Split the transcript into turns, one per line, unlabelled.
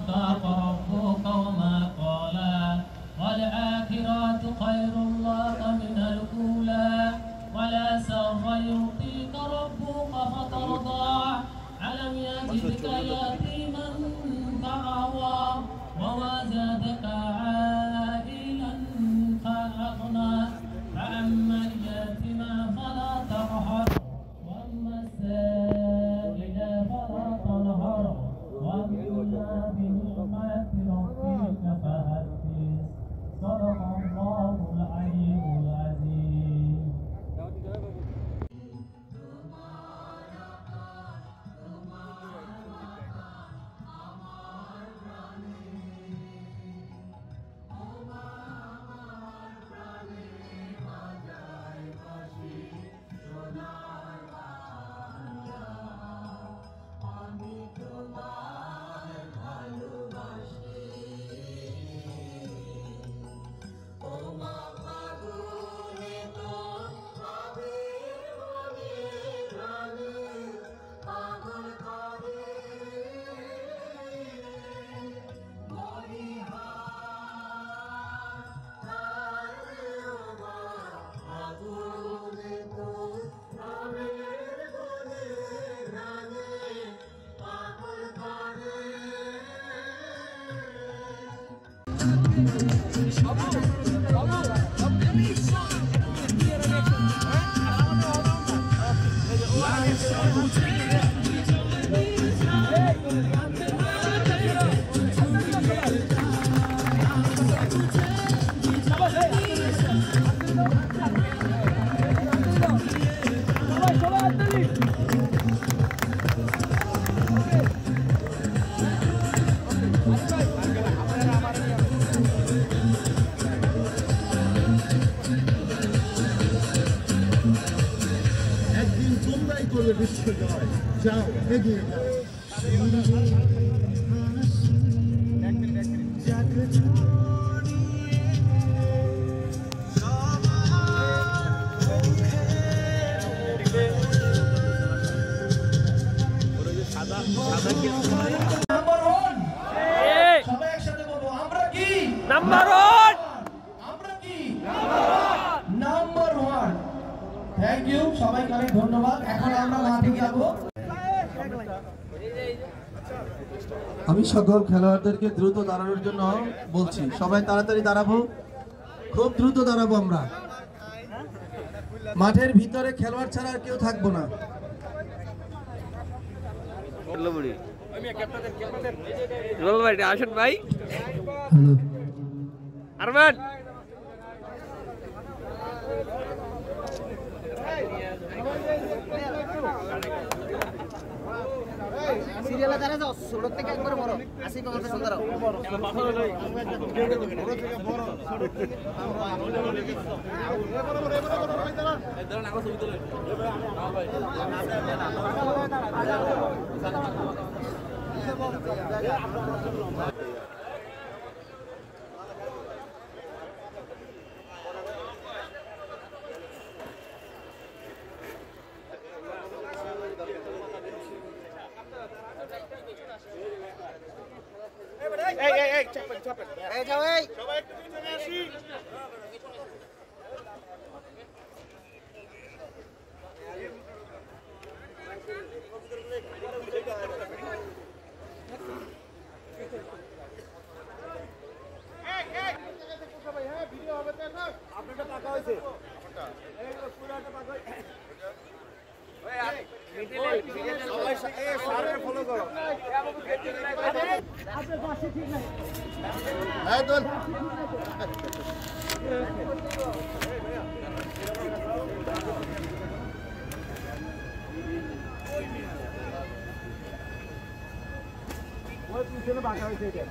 ودك ربك وما قلى والآخرة خير لك من الأولى ولسوف يعطيك ربك فترضى ألم يجدك يتيما فآوى ووجدك عائلا فأغنى فأما اليتيم فلا تقهر وأما السائل فلا تنهر وأما بنعمة ربك فحدث صدق الله العلي العظيم.
যাও এগিয়ে
number one.
আমরা কি নাম্বার ওয়ান। থ্যাংক ইউ, সবাইকে অনেক ধন্যবাদ। এখন আমরা মাঠে যাব।
আমি সকল খেলোয়াড়দেরকে দ্রুত দাঁড়ানোর জন্য বলছি, সবাই তাড়াতাড়ি দাঁড়াবো, খুব দ্রুত দাঁড়াবো। আমরা মাঠের ভিতরে খেলোয়াড় ছাড়া আর কেউ থাকবো না।
আসেন ভাই। আরমান
সিরিয়ালে দাঁড়া যাও, ছোট থেকে একবার বড় আসি তোমার কাছে দাঁড়াও। এই যাও, এই সবাই একটু পিছনে আসি। ভিডিও হবে তো এখন? আপনারটা পাকা হয়েছে, পুরাটা পাকা হয়েছে। ফলো করো। পিছনে বাঁকা হয়েছে এটা।